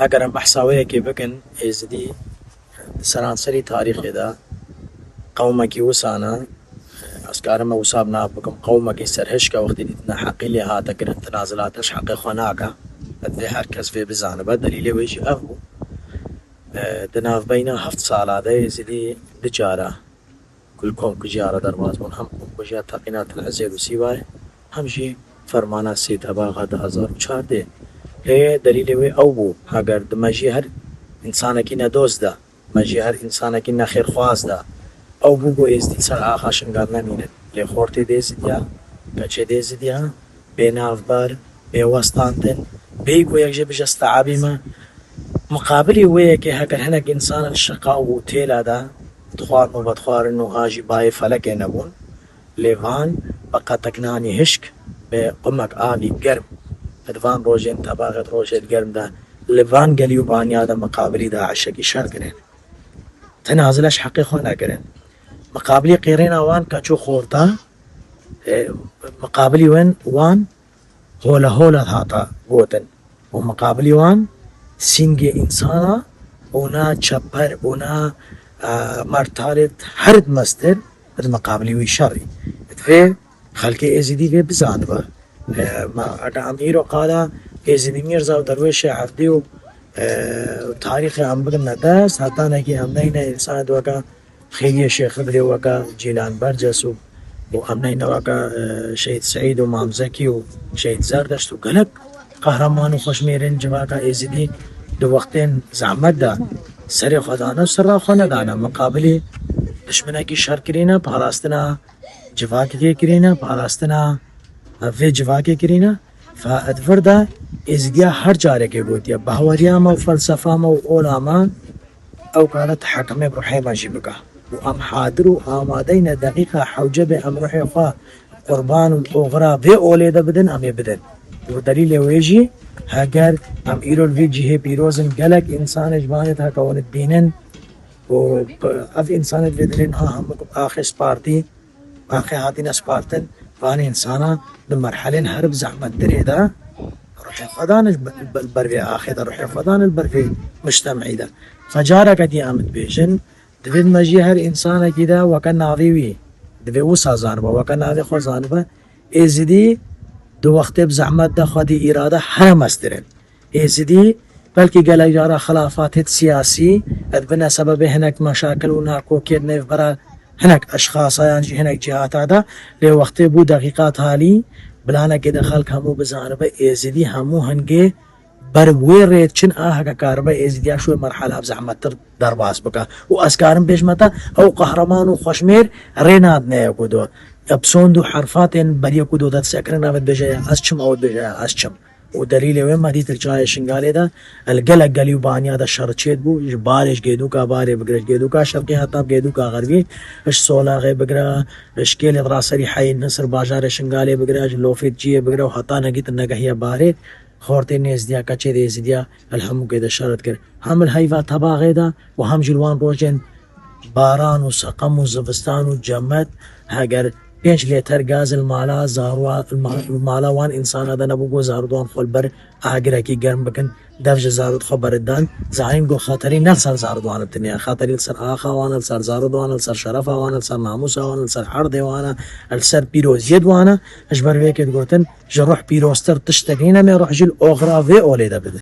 هەگەر ئەم بەحساوەیەکی بکەن ئێزدی سەرانسەری تاریخێدا قەومێکی وسانە ئەسکارمە وساب نابکەم قەومێکی سەرهشکە وەختی دیتنە حەقی لێ هاتەگرن تەنازلاتەش حەقی خۆ ناکە ئەدێ هەر کەس فێ بزانە بە دەلیلێوێژی ئەبوو دناوبەینە 7 ساڵادە ئێزدی دجارە كل كون كجارة دربات من هم وجات تقينات العزيز وسيواي همشي فرمانا سيد أبا غدا هزار وشار دي هي دليل وي أوبو هاگر دمجي هر إنسان كنا دوست دا مجي هر إنسان كنا خير خواز دا أوبو بو إزدي سر آخاشن قادنا مينن لي خورتي ديز ديا كچه ديز ديا بيناف بار بيوستانتن بيكو يكجي بجستعابي ما مقابلي ويكي هاگر هنك إنسان الشقاء وتيلا دا دخوار و بدخوارن و هاجی بای فلک نبون لیوان بقا تکنانی هشک به قمک آبی گرم ادوان روژین تباغت روژت گرم دا لیوان گلیو بانیا دا مقابلی دا عشقی شر کرن تنازلش حقی خو نکرن مقابلی قیرین آوان کچو خورتا مقابلی وان هولا هاتا گوتن و مقابلی وان سینگ انسانا اونا چپر اونا مرتالت هرد مستر المقابلي ويشاري في خلقي ازدي في بزاد با ما أميرو قال ازدي ميرزا ودرويش عفديو تاريخ عم بقنا داس حتى نكي أمنينا إنسان دوكا خيري شيخ بدري وكا جيلان برجس وأمنينا وكا شهيد سعيد ومام زكي وشهيد زردشت وقلق قهرمان وخشميرين جواكا ازدي دو وقتين زعمت دا سر خدانا سر خانه دانا مقابلی دشمنه کی شر کرینا پاراستنا جواکی کرینا پاراستنا وی جواکی کرینا فادفردا ازدیا هر جاره که بودیا بهوریام و فلسفام و علما او قالت حكم بروحي ما جيبك وام حاضر وآمادين دقيقة حوجب ام روحي خوا قربان الاغرى في اوليد بدن ام بدن ودليل ويجي هاگر ام ایرول وی جهه پیروزن گلک انسان جوانت ها کون الدينن و اف انسان بدرين ها هم آخر سپارتي آخر هاتين سپارتن وان انسانا بمرحلين هرب زحمت دريدا روحي فضان البرفي آخر روحي فضان البرفي مجتمعي دا فجارك دي آمد بيشن دفيد مجي هر انسان كده وكان ناضيوي دفي وسا زانبا وكان ناضي خو زانبا ازدي دو وقت بزحمت دا خودی اراده حرم استرن ایزدی بلکه گله جارا خلافات سیاسی ادبنا سبب هناك مشاكل وناكو كيد نيف برا هناك اشخاص يعني هناك جهات هذا لي وقت بو دقيقات هالي بلانا كده خلق همو بزانبه ایزدی همو هنگه بر ويريت چن آها كاربا ایزدی شو مرحله بزحمت تر درباس بكا و اسكارم بيشمتا او قهرمان و خشمير ريناد نيكو دو ابسوندو حرفات بريا كودو دات سكرنا ود بجايا اسچم او بجايا اسچم ودليل وين ما ديت الجاي شنغالي دا القلق قاليو بانيا دا شرچيت بو بارش گيدو کا باري بگرش گيدو کا شرقي حتى گيدو کا غربي اش سولا غي بگرا اشكيل راسري حي النصر بازار شنغالي بگرا لوفيت جي بگرا حتى نگيت نگهيا باري خورتي نيز ديا كچه ديز ديا الهم كده شرط كر هم الهيفا تبا غيدا وهم جلوان روجن باران و سقم و زفستان و جمت هاگر 5 لیتر گاز المالا زاروا المالا وان انسان هذا نبوغو زاردوان خول بر آگره کی گرم بکن دفج زارد خبر الدان زعيم گو خاطري نلسر زاردوان بتنيا خاطري لسر آخا وانا لسر زاردوان لسر شرفا وانا لسر ناموسا وانا لسر حرد وانا لسر بيروزيد وانا اجبر ويكت گوتن جروح بيروستر تشتغينا ما روح جل اغرا في اوليدا بده